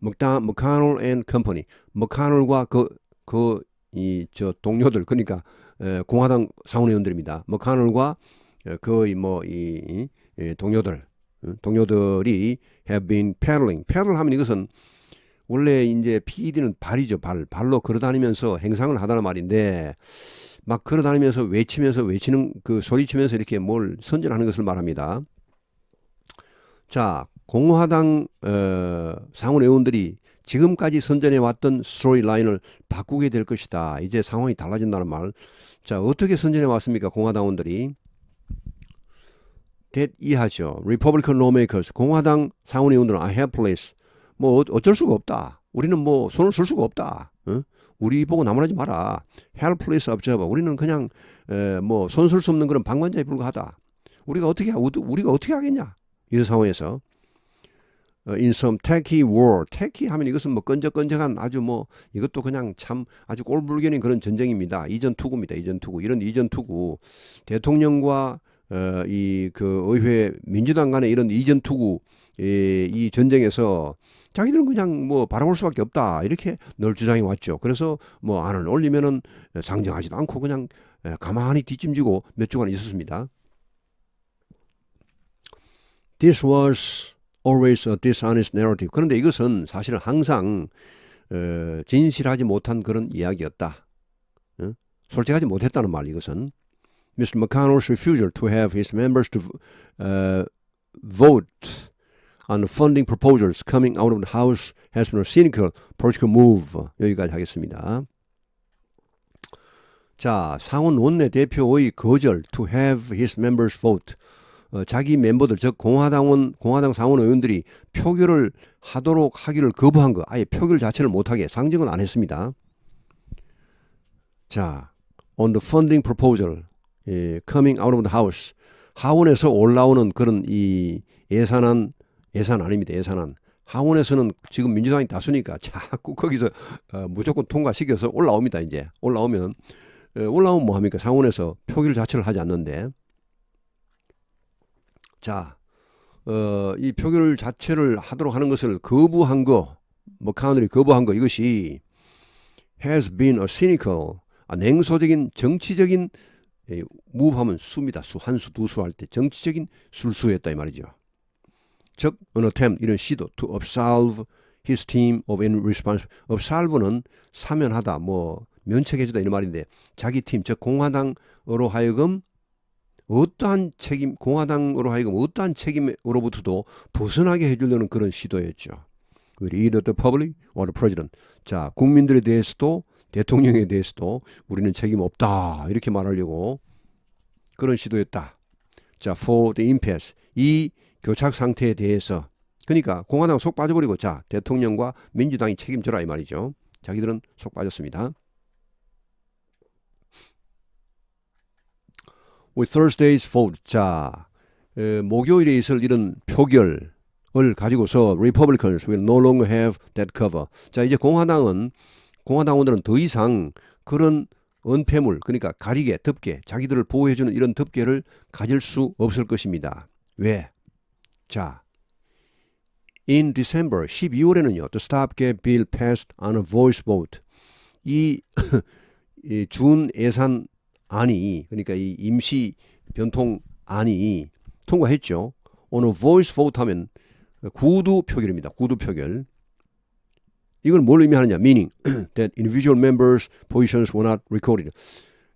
McConnell and Company, McConnell과 저 동료들, 그러니까 공화당 상원의원들입니다. McConnell과 거의 이 동료들이 have been peddling. peddle 하면 이것은 원래 이제 PED는 발이죠. 발로 걸어다니면서 행상을 하다는 말인데 막 걸어다니면서 외치는 그 소리치면서 이렇게 뭘 선전하는 것을 말합니다. 자, 공화당 상원 의원들이 지금까지 선전해 왔던 스토리 라인을 바꾸게 될 것이다. 이제 상황이 달라진다는 말. 자, 어떻게 선전해 왔습니까? 공화당원들이 이하죠. Republican lawmakers, 공화당 상원 의원들은 are helpless. 뭐 어쩔 수가 없다. 우리는 뭐 손을 쓸 수가 없다. 우리 보고 나무라지 마라. helpless observer. 우리는 그냥 뭐 손 쓸 수 없는 그런 방관자에 불과하다. 우리가 어떻게 하겠냐? 이런 상황에서 in some tacky war. tacky 하면 이것은 뭐 끈적끈적한 아주 뭐 이것도 그냥 참 아주 꼴불견인 그런 전쟁입니다. 이전 투구입니다. 이전 투구. 이런 이전 투구. 대통령과 이 그 의회 민주당 간의 이런 이전 투구 이 전쟁에서 자기들은 그냥 뭐 바라볼 수밖에 없다. 이렇게 늘 주장해 왔죠. 그래서 뭐 안을 올리면은 상정하지도 않고 그냥 가만히 뒷짐지고 몇 주간 있었습니다. This was always a dishonest narrative. 그런데 이것은 사실은 항상 진실하지 못한 그런 이야기였다. 솔직하지 못했다는 말 이것은. Mr. McConnell's refusal to have his members to vote on funding proposals coming out of the House has been a cynical political move. 여기까지 하겠습니다. 자, 상원 원내대표의 거절 to have his members vote. 자기 멤버들, 즉 공화당 상원 의원들이 표결을 하기를 거부한 거, 아예 표결 자체를 못하게 상정은 안 했습니다. 자, on the funding proposal coming out of the House, 하원에서 올라오는 그런 이 예산안 아닙니다. 예산안. 하원에서는 지금 민주당이 다수니까 자꾸 거기서 무조건 통과시켜서 올라옵니다. 이제 올라오면 뭐 합니까? 상원에서 표결 자체를 하지 않는데. 자, 이 표결 자체를 하도록 하는 것을 거부한 거, McConnell이 거부한 거, 이것이 has been a cynical, 냉소적인 정치적인 무브하면 수입니다. 한 수, 두 수 할 때 정치적인 술수였다 이 말이죠. 즉, an attempt, 이런 시도 to absolve his team of any responsibility. absolve는 사면하다, 뭐 면책해주다 이런 말인데 자기 팀, 즉 공화당으로 하여금 어떠한 책임으로부터도 벗어나게 해주려는 그런 시도였죠. either the public or the president. 자, 국민들에 대해서도 대통령에 대해서도 우리는 책임 없다 이렇게 말하려고 그런 시도였다. 자, for the impasse, 이 교착 상태에 대해서, 그러니까 공화당 속 빠져버리고 자, 대통령과 민주당이 책임져라 이 말이죠. 자기들은 속 빠졌습니다. With Thursday's vote, 자, 목요일에 있을 이런 표결을 가지고서 Republicans will no longer have that cover. 자, 이제 공화당원들은 더 이상 그런 은폐물, 그러니까 가리개, 덮개, 자기들을 보호해주는 이런 덮개를 가질 수 없을 것입니다. 왜? 자, in December 12월에는요, the stopgap bill passed on a voice vote. 이 준 예산안이, 그러니까 이 임시 변통안이 통과했죠. on a voice vote 하면 구두 표결입니다. 구두 표결. 이건 뭘 의미하느냐? meaning that individual members' positions were not recorded.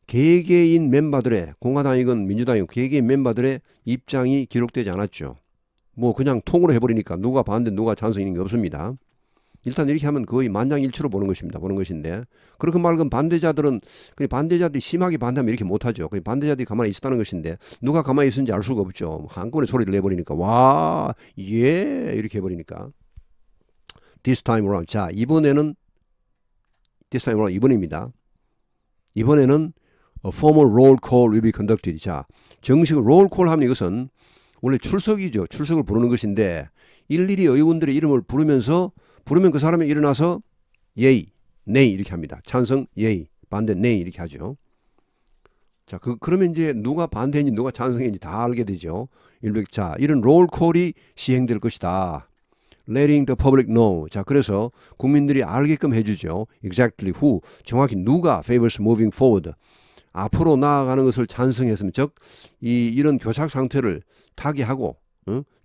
개개인 멤버들의, 공화당이건 민주당이건 개개인 멤버들의 입장이 기록되지 않았죠. 뭐 그냥 통으로 해버리니까 누가 반대 누가 찬성 있는 게 없습니다. 일단 이렇게 하면 거의 만장일치로 보는 것인데, 그렇게 말하면 반대자들이 심하게 반대하면 이렇게 못하죠. 반대자들이 가만히 있었다는 것인데 누가 가만히 있었는지 알 수가 없죠. 한꺼번에 소리를 내버리니까 와, 예, 이렇게 해버리니까. This time around. 자, 이번에는 이번입니다. 이번에는 a formal roll call will be conducted. 자, 정식 roll call 하면 이것은 원래 출석이죠. 출석을 부르는 것인데 일일이 의원들의 이름을 부르면 그 사람이 일어나서 예이, 네이 이렇게 합니다. 찬성, 예이, 반대, 네이 이렇게 하죠. 자, 그러면 이제 누가 반대인지 누가 찬성인지 다 알게 되죠. 자, 이런 roll call이 시행될 것이다. letting the public know. 자, 그래서 국민들이 알게끔 해주죠. exactly who, 정확히 누가 favors moving forward. 앞으로 나아가는 것을 찬성했으면, 즉 이런 교착 상태를 타개하고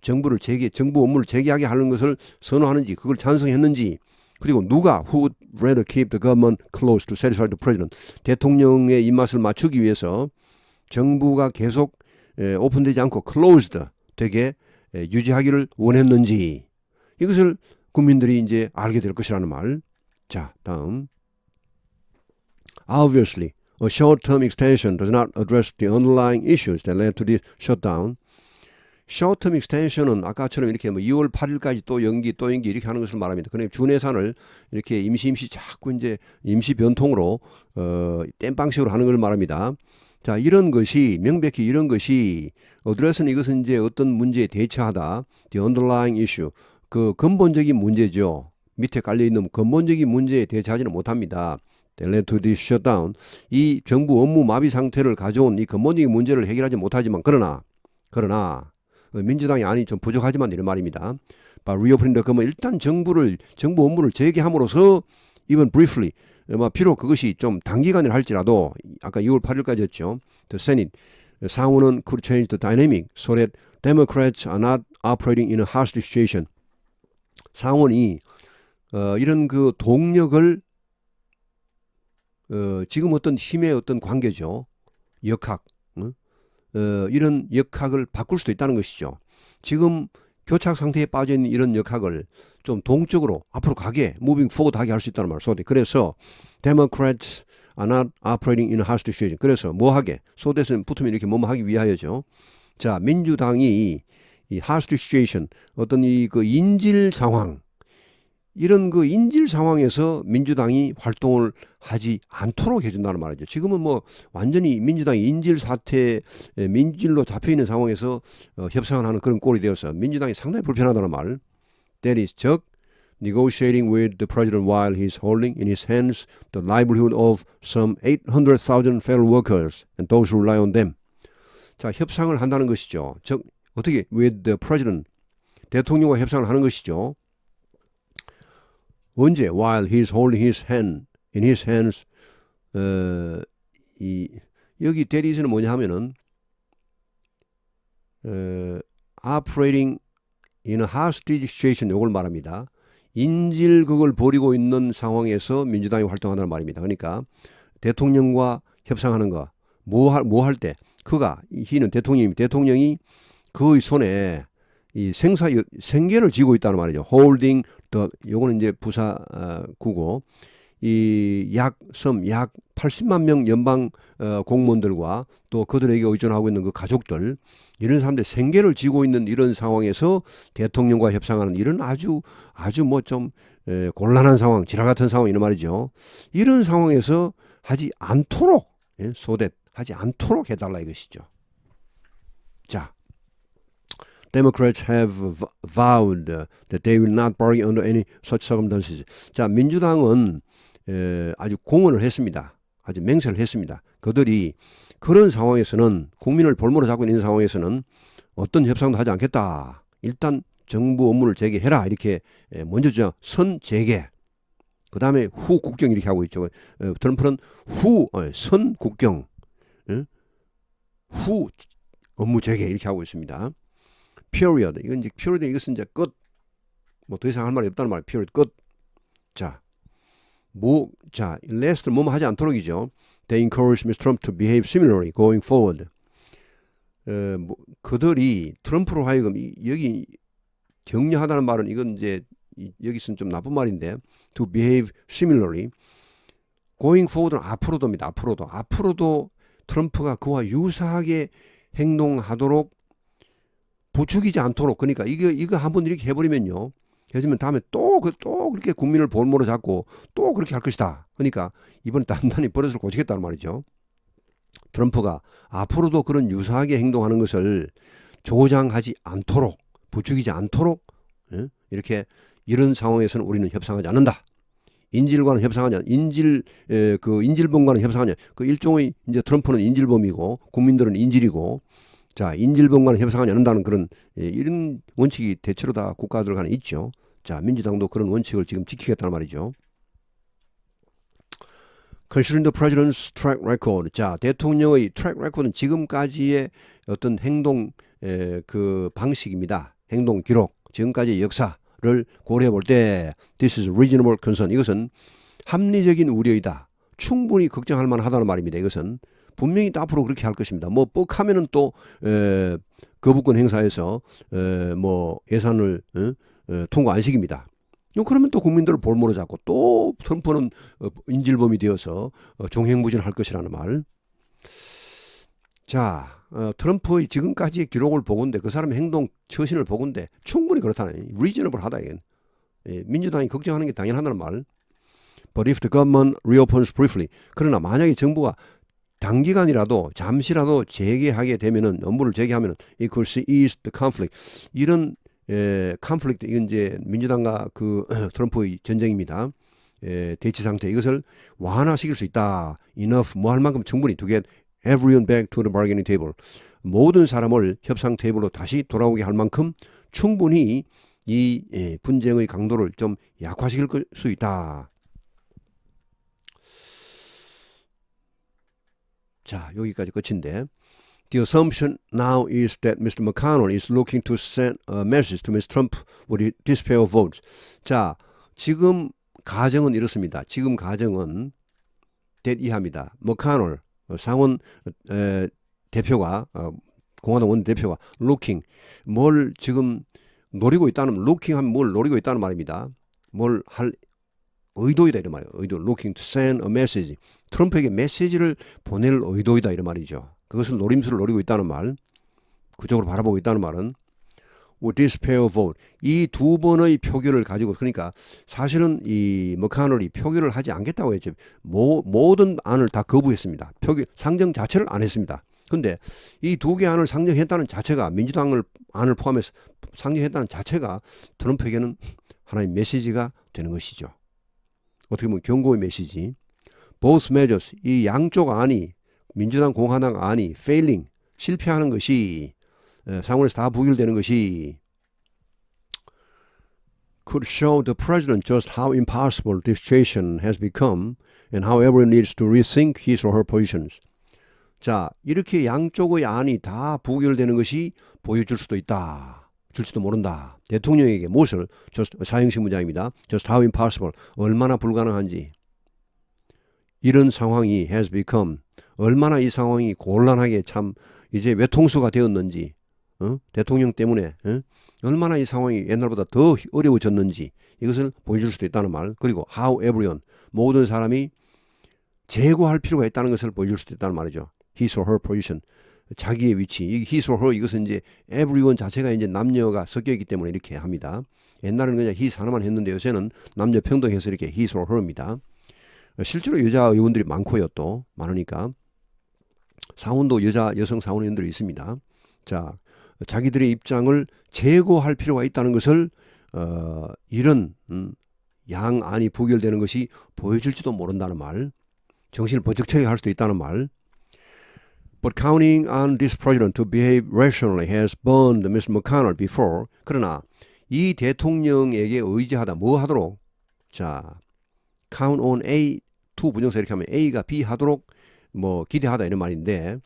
정부 업무를 재개하게 하는 것을 선호하는지, 그걸 찬성했는지, 그리고 누가 who would rather keep the government closed to satisfy the president. 대통령의 입맛을 맞추기 위해서 정부가 계속 오픈되지 않고 closed 되게 유지하기를 원했는지, 이것을 국민들이 이제 알게 될 것이라는 말. 자, 다음. Obviously, a short-term extension does not address the underlying issues that led to this shutdown. short-term extension은 아까처럼 이렇게 2월 8일까지 또 연기 이렇게 하는 것을 말합니다. 그러니까 준 예산을 이렇게 임시 자꾸 이제 임시 변통으로 땜빵식으로 하는 걸 말합니다. 자, 이런 것이 명백히 address는 이것은 이제 어떤 문제에 대처하다. the underlying issue. 그 근본적인 문제죠. 밑에 깔려있는 근본적인 문제에 대처하지는 못합니다. led to this shutdown. 이 정부 업무 마비 상태를 가져온 이 근본적인 문제를 해결하지 못하지만 그러나 민주당이 아니 좀 부족하지만 이런 말입니다. But reopening the government, 일단 정부 업무를 재개함으로써 even briefly, 비록 그것이 좀 단기간을 할지라도 아까 2월 8일까지였죠. The Senate, 상원은 could change the dynamic so that Democrats are not operating in a hostage situation. 상원이 이런 그 동력을 지금 어떤 힘의 어떤 관계죠. 역학, 이런 역학을 바꿀 수도 있다는 것이죠. 지금 교착 상태에 빠져 있는 이런 역학을 좀 동적으로 앞으로 가게, moving forward 하게 할 수 있다는 말이죠. 그래서 Democrats are not operating in a hostage situation. 그래서 뭐하게? 소대는 붙으면 이렇게 뭐뭐 하기 위하여죠. 자, 민주당이 이 hostage situation, 어떤 그 인질 상황, 이런 그 인질 상황에서 민주당이 활동을 하지 않도록 해준다는 말이죠. 지금은 완전히 민주당이 인질 사태, 민질로 잡혀있는 상황에서 협상을 하는 그런 꼴이 되어서 민주당이 상당히 불편하다는 말. That is, 즉 negotiating with the president while he's holding in his hands the livelihood of some 800,000 federal workers and those who rely on them. 자, 협상을 한다는 것이죠. 즉 어떻게 with the president, 대통령과 협상을 하는 것이죠. 언제? While he's holding his hand in his hands. 여기 대리에서는 뭐냐 하면은 operating in a hostage situation, 이걸 말합니다. 인질극을 벌이고 있는 상황에서 민주당이 활동한다는 말입니다. 그러니까 대통령과 협상하는 거, 뭐 할 때, he는 대통령이 그의 손에 이 생계를 쥐고 있다는 말이죠. holding the, 요거는 이제 부사구고, 약 80만 명 연방 공무원들과 또 그들에게 의존하고 있는 그 가족들, 이런 사람들 생계를 쥐고 있는 이런 상황에서 대통령과 협상하는 이런 아주 좀 곤란한 상황, 지랄 같은 상황, 이런 말이죠. 이런 상황에서 하지 않도록, 하지 않도록 해달라 이것이죠. 자, Democrats have vowed that they will not bargain under any such circumstances. 자, 민주당은 아주 공언을 했습니다. 아주 맹세를 했습니다. 그들이 그런 상황에서는 국민을 볼모로 잡고 있는 상황에서는 어떤 협상도 하지 않겠다. 일단 정부 업무를 재개해라. 이렇게 먼저 주장 선재개. 그 다음에 후국경 이렇게 하고 있죠. 트럼프는 선국경. 후 업무 재개 이렇게 하고 있습니다. period. 이건 이제 period 이것은 이제 끝. 뭐 더 이상 할 말이 없다는 말. period 끝. 자, last를 뭐뭐 하지 않도록이죠. They encourage Mr. Trump to behave similarly going forward. 그들이 트럼프로 하여금 여기 격려하다는 말은 이건 이제 여기서는 좀 나쁜 말인데 to behave similarly going forward는 앞으로도입니다. 앞으로도 트럼프가 그와 유사하게 행동하도록 부추기지 않도록 그러니까 이거 한번 이렇게 해버리면요. 해주면 다음에 또 그렇게 국민을 볼모로 잡고 또 그렇게 할 것이다. 그러니까 이번에 단단히 버릇을 고치겠다는 말이죠. 트럼프가 앞으로도 그런 유사하게 행동하는 것을 조장하지 않도록 부추기지 않도록 이렇게 이런 상황에서는 우리는 협상하지 않는다. 인질과는 협상하지 않는다. 인질범과는 협상하지 않는다. 그 일종의 이제 트럼프는 인질범이고 국민들은 인질이고 자 인질범과는 협상하지 않는다는 그런 이런 원칙이 대체로 다 국가들 간에 있죠. 자 민주당도 그런 원칙을 지금 지키겠다는 말이죠. Considering the president's track record. 자 대통령의 트랙 레코드는 지금까지의 어떤 행동 그 방식입니다. 행동 기록 지금까지의 역사를 고려해 볼 때 this is reasonable concern. 이것은 합리적인 우려이다. 충분히 걱정할 만하다는 말입니다. 이것은 분명히 또 앞으로 그렇게 할 것입니다. 뭐 뻑하면은 또 거부권 행사해서 뭐 예산을 통과 안 시킵니다. 그러면 또 국민들을 볼모로 잡고 또 트럼프는 인질범이 되어서 종횡무진할 것이라는 말. 자, 트럼프의 지금까지의 기록을 보건대 그 사람의 행동 처신을 보건대 충분히 그렇다는 reasonable 하다 이건. 민주당이 걱정하는 게 당연하다는 말. But if the government reopens briefly. 그러나 만약에 정부가 단기간이라도 잠시라도 재개하게 되면은 업무를 재개하면은 it could ease the conflict. 이런 conflict 이건 이제 민주당과 그 트럼프의 전쟁입니다. 대치 상태 이것을 완화시킬 수 있다. Enough 뭐 할 만큼 충분히 to get everyone back to the bargaining table. 모든 사람을 협상 테이블로 다시 돌아오게 할 만큼 충분히 이 분쟁의 강도를 좀 약화시킬 수 있다. 자 여기까지 끝인데 The assumption now is that Mr. McConnell is looking to send a message to Mr. Trump with this pair of votes. 자 지금 가정은 이렇습니다. 지금 가정은 이하입니다. McConnell 상원 대표가 공화당 원대표가 looking 뭘 지금 노리고 있다는 looking 하면 뭘 노리고 있다는 말입니다. 뭘 할 의도이다 이런 말이에요. 의도 looking to send a message. 트럼프에게 메시지를 보낼 의도이다 이런 말이죠. 그것을 노림수를 노리고 있다는 말. 그쪽으로 바라보고 있다는 말은 with this pair of vote. 이 두 번의 표결을 가지고 그러니까 사실은 이 머카널이 표결을 하지 않겠다고 했죠. 모든 안을 다 거부했습니다. 표결 상정 자체를 안 했습니다. 근데 이 두 개 안을 상정했다는 자체가 민주당을 안을 포함해서 상정했다는 자체가 트럼프에게는 하나의 메시지가 되는 것이죠. 어떻게 보면 경고의 메시지. Both measures 이 양쪽 안이 민주당 공화당 안이 failing 실패하는 것이 상원에서 다 부결되는 것이 could show the president just how impossible this situation has become and how everyone needs to rethink his or her positions. 자 이렇게 양쪽의 안이 다 부결되는 것이 보여줄 수도 있다. 줄지도 모른다. 대통령에게 무엇을 사형식 문장입니다. Just how impossible 얼마나 불가능한지 이런 상황이 has become 얼마나 이 상황이 곤란하게 참 이제 외통수가 되었는지 대통령 때문에 얼마나 이 상황이 옛날보다 더 어려워졌는지 이것을 보여줄 수도 있다는 말. 그리고 how everyone 모든 사람이 제고할 필요가 있다는 것을 보여줄 수도 있다는 말이죠. his or her position 자기의 위치. his or her 이것은 이제 everyone 자체가 이제 남녀가 섞여 있기 때문에 이렇게 합니다. 옛날에는 그냥 his 하나만 했는데 요새는 남녀 평등해서 이렇게 his or her입니다. 실제로 여자 의원들이 많고요. 또 많으니까 상원도 여성 상원 의원들이 있습니다. 자 자기들의 입장을 제고할 필요가 있다는 것을 이런 양안이 부결되는 것이 보여줄지도 모른다는 말, 정신을 번쩍 차리게 할 수도 있다는 말. But counting on this president to behave rationally has burned Mr. McConnell before. 그러나 이 대통령에게 의지하다 뭐 하도록? 자, count on A, to 부정사 이렇게 하면 A가 B 하도록 뭐 기대하다 이런 말인데,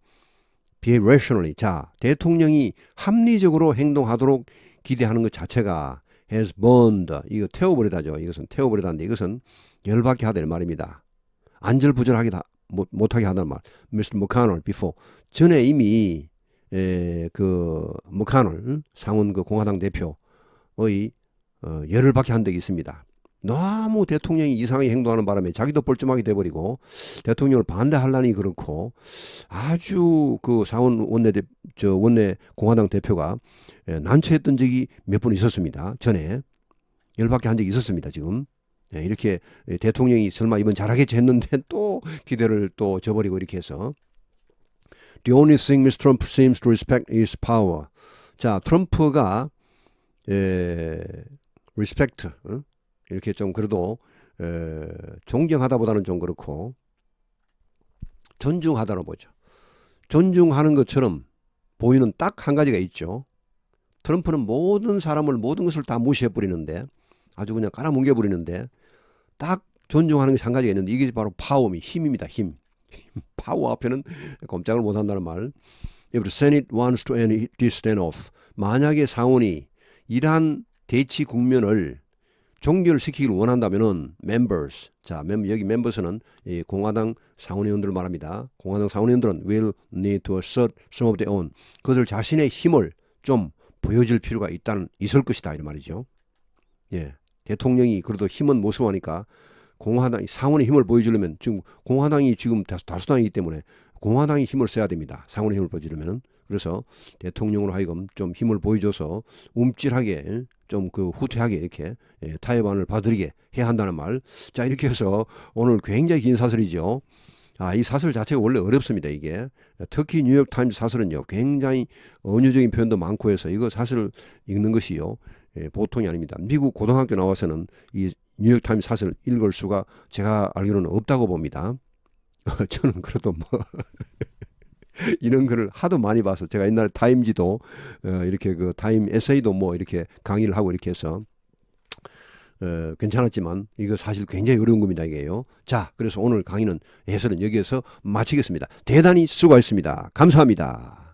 behave rationally. 자, 대통령이 합리적으로 행동하도록 기대하는 것 자체가 has burned. 이거 태워버리다죠. 이것은 태워버리다인데 이것은 열받게 하다 이런 말입니다. 안절부절하게 못하게 하다는 말. Mr. McConnell before. 전에 이미 그 McConnell 상원 그 공화당 대표의 열을 받게 한 적이 있습니다. 너무 대통령이 이상하게 행동하는 바람에 자기도 뻘쭘하게 돼버리고 대통령을 반대하려니 그렇고 아주 그 상원 원내 공화당 대표가 난처했던 적이 몇 번 있었습니다. 전에 열받게 한 적이 있었습니다. 지금 이렇게 대통령이 설마 이번 잘하겠지 했는데 또 기대를 또 저버리고 이렇게 해서 The only thing Mr. Trump seems to respect is power. 자, 트럼프가 respect 이렇게 좀 그래도 존경하다보다는 좀 그렇고 존중하다로 보죠. 존중하는 것처럼 보이는 딱 한 가지가 있죠. 트럼프는 모든 사람을 모든 것을 다 무시해버리는데 아주 그냥 깔아뭉개버리는데 딱 존중하는 것이 한 가지가 있는데 이게 바로 파워미 힘입니다. 힘. 파워 앞에는 꼼짝을 못한다는 말. If the Senate wants to end this standoff. 만약에 상원이 이러한 대치 국면을 종결시키기를 원한다면은 members. 자, 여기 members는 이 공화당 상원의원들을 말합니다. 공화당 상원의원들은 will need to assert some of their own. 그들 자신의 힘을 좀 보여줄 필요가 있을 것이다 이런 말이죠. 예. 대통령이 그래도 힘은 모습하니까 공화당 상원의 힘을 보여주려면 지금 공화당이 지금 다수당이기 때문에 공화당이 힘을 써야 됩니다. 상원의 힘을 보여주려면은. 그래서 대통령으로 하여금 좀 힘을 보여줘서 움찔하게 좀 그 후퇴하게 이렇게 타협안을 받아들이게 해야 한다는 말. 자, 이렇게 해서 오늘 굉장히 긴 사설이죠. 이 사설 자체가 원래 어렵습니다. 이게 특히 뉴욕타임즈 사설은요 굉장히 언어적인 표현도 많고 해서 이거 사설을 읽는 것이요 보통이 아닙니다. 미국 고등학교 나와서는 이 뉴욕타임즈 사설 읽을 수가 제가 알기로는 없다고 봅니다. 저는 그래도 뭐 이런 글을 하도 많이 봐서 제가 옛날에 타임지도 이렇게 그 타임 에세이도 뭐 이렇게 강의를 하고 이렇게 해서 괜찮았지만 이거 사실 굉장히 어려운 겁니다 이게요. 자, 그래서 오늘 강의는 해설은 여기에서 마치겠습니다. 대단히 수고하셨습니다. 감사합니다.